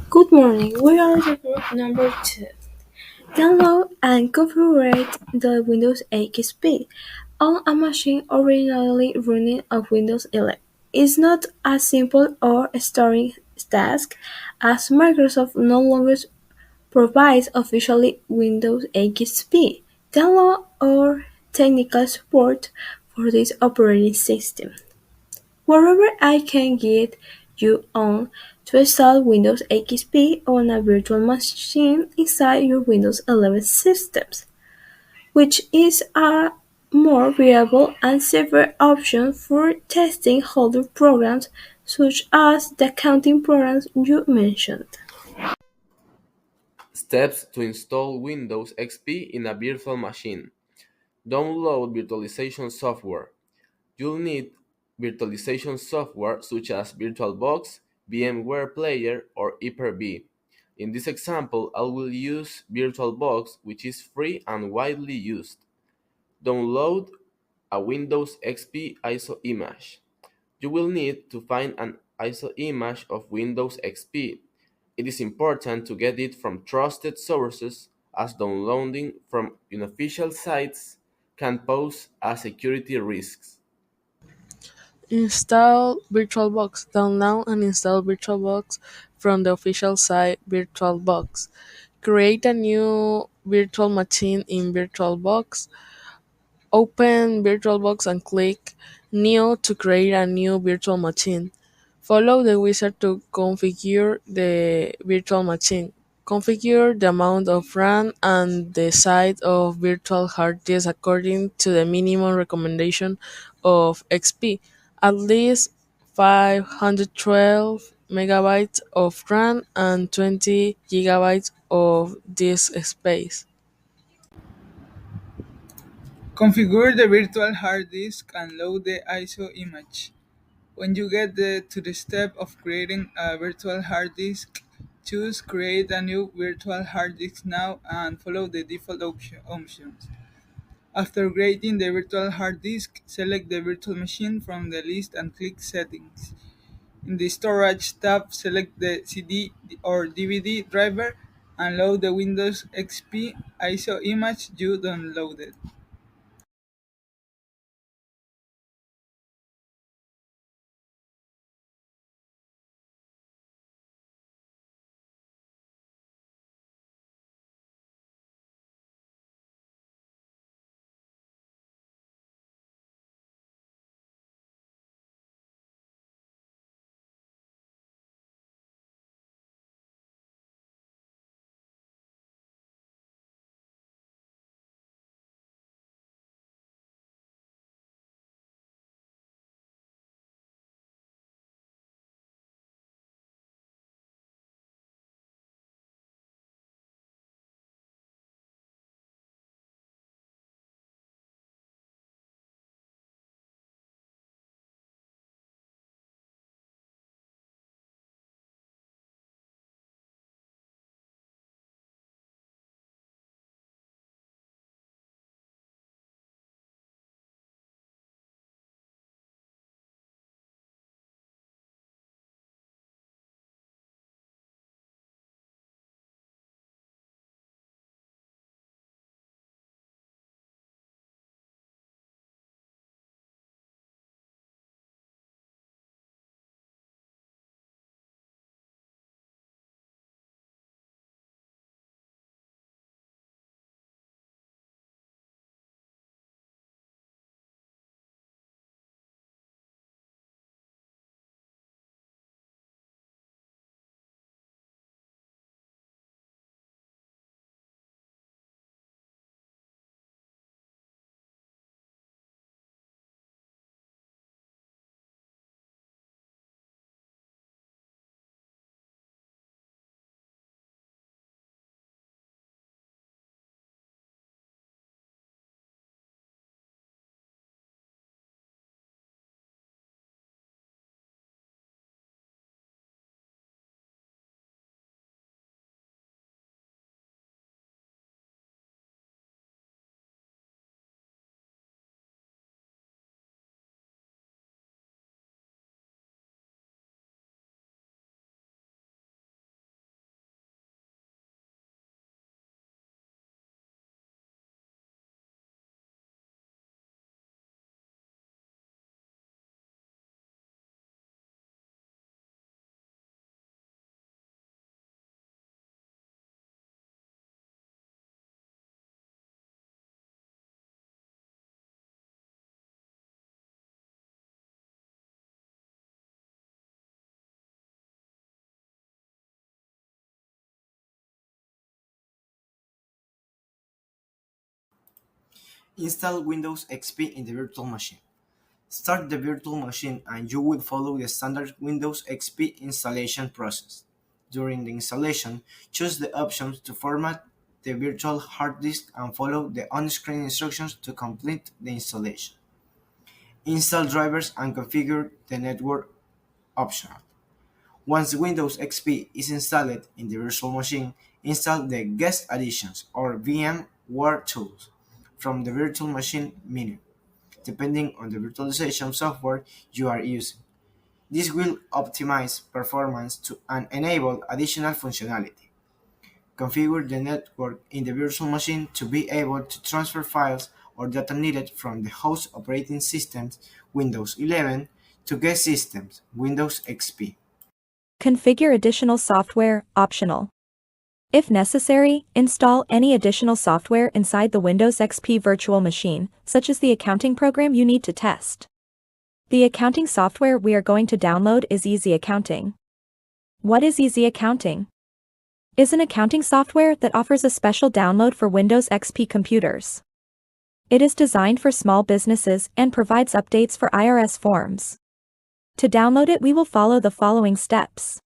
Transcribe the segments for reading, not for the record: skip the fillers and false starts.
Good morning. We are the group number 2. Download and configure the Windows XP on a machine originally running on Windows 11. It's not a simple or storing task as Microsoft no longer provides officially Windows XP download or technical support for this operating system. Wherever I can get you on to install Windows XP on a virtual machine inside your Windows 11 systems, which is a more reliable and safer option for testing older programs such as the accounting programs you mentioned. Steps to install Windows XP in a virtual machine. Download virtualization software. You'll need virtualization software such as VirtualBox, VMware Player, or Hyper-V. In this example, I will use VirtualBox, which is free and widely used. Download a Windows XP ISO image. You will need to find an ISO image of Windows XP. It is important to get it from trusted sources as downloading from unofficial sites can pose a security risks. Install VirtualBox. Download and install VirtualBox from the official site VirtualBox. Create a new virtual machine in VirtualBox. Open VirtualBox and click New to create a new virtual machine. Follow the wizard to configure the virtual machine. Configure the amount of RAM and the size of virtual hard disk according to the minimum recommendation of XP. At least 512 megabytes of RAM and 20 gigabytes of disk space. Configure the virtual hard disk and load the ISO image. When you get to the step of creating a virtual hard disk, choose Create a new virtual hard disk now and follow the default options. After creating the virtual hard disk, select the virtual machine from the list and click Settings. In the Storage tab, select the CD or DVD driver and load the Windows XP ISO image you downloaded. Install Windows XP in the virtual machine. Start the virtual machine and you will follow the standard Windows XP installation process. During the installation, choose the options to format the virtual hard disk and follow the on-screen instructions to complete the installation. Install drivers and configure the network optional. Once Windows XP is installed in the virtual machine, install the Guest Additions or VMware tools from the virtual machine menu, depending on the virtualization software you are using. This will optimize performance and enable additional functionality. Configure the network in the virtual machine to be able to transfer files or data needed from the host operating systems Windows 11 to guest systems Windows XP. Configure additional software, optional. If necessary, install any additional software inside the Windows XP virtual machine, such as the accounting program you need to test. The accounting software we are going to download is Easy Accounting. What is Easy Accounting? Is an accounting software that offers a special download for Windows XP computers. It is designed for small businesses and provides updates for IRS forms. To download it, we will follow the following steps.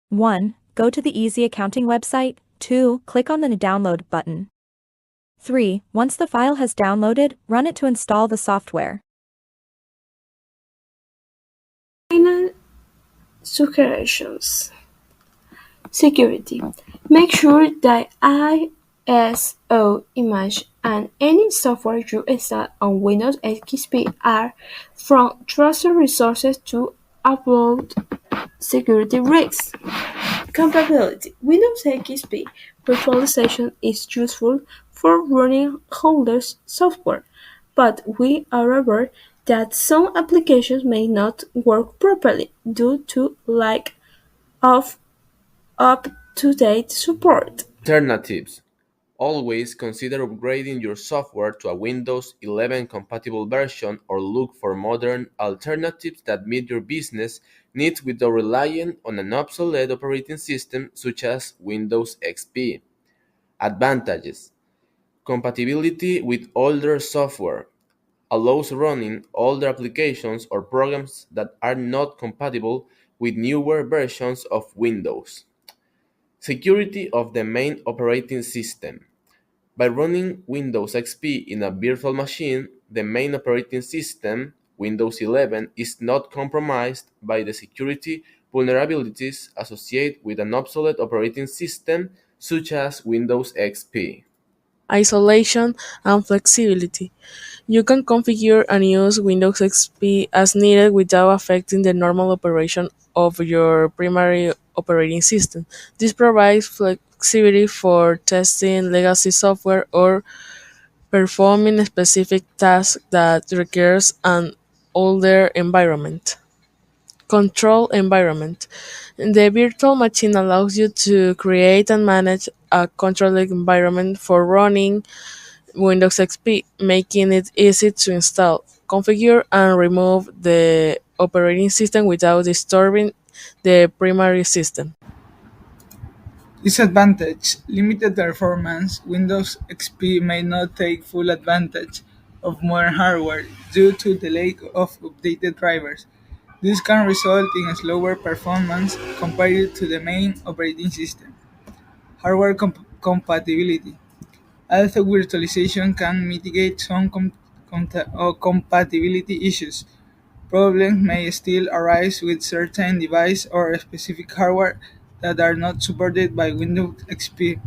1. Go to the Easy Accounting website. 2. Click on the Download button. 3. Once the file has downloaded, run it to install the software. Final suggestions. Security. Make sure that ISO image and any software you install on Windows XP are from trusted resources to avoid security risks. Compatibility. Windows XP virtualization is useful for running older software, but we are aware that some applications may not work properly due to lack of up-to-date support. Alternatives. Always consider upgrading your software to a Windows 11 compatible version or look for modern alternatives that meet your business needs without relying on an obsolete operating system such as Windows XP. Advantages. Compatibility with older software allows running older applications or programs that are not compatible with newer versions of Windows. Security of the main operating system. By running Windows XP in a virtual machine, the main operating system, Windows 11, is not compromised by the security vulnerabilities associated with an obsolete operating system such as Windows XP. Isolation and flexibility. You can configure and use Windows XP as needed without affecting the normal operation of your primary operating system. This provides flexibility for testing legacy software or performing specific tasks that requires an older environment. Control environment. The virtual machine allows you to create and manage a controlled environment for running Windows XP, making it easy to install, configure, and remove the operating system without disturbing the primary system. Disadvantage: limited performance. Windows XP may not take full advantage of modern hardware due to the lack of updated drivers. This can result in a slower performance compared to the main operating system. Hardware compatibility. Although virtualization can mitigate some compatibility issues, problems may still arise with certain devices or specific hardware that are not supported by Windows XP.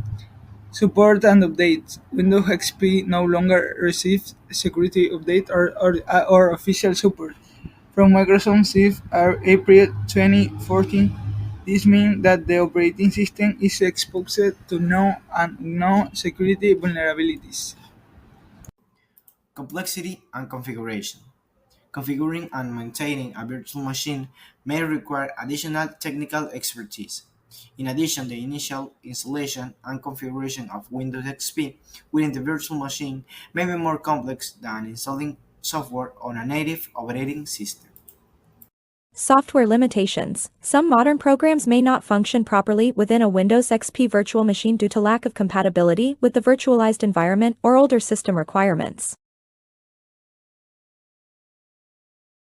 Support and updates. Windows XP no longer receives security update or official support from Microsoft since April 2014. This means that the operating system is exposed to known and unknown security vulnerabilities. Complexity and configuration. Configuring and maintaining a virtual machine may require additional technical expertise. In addition, the initial installation and configuration of Windows XP within the virtual machine may be more complex than installing software on a native operating system. Software limitations. Some modern programs may not function properly within a Windows XP virtual machine due to lack of compatibility with the virtualized environment or older system requirements.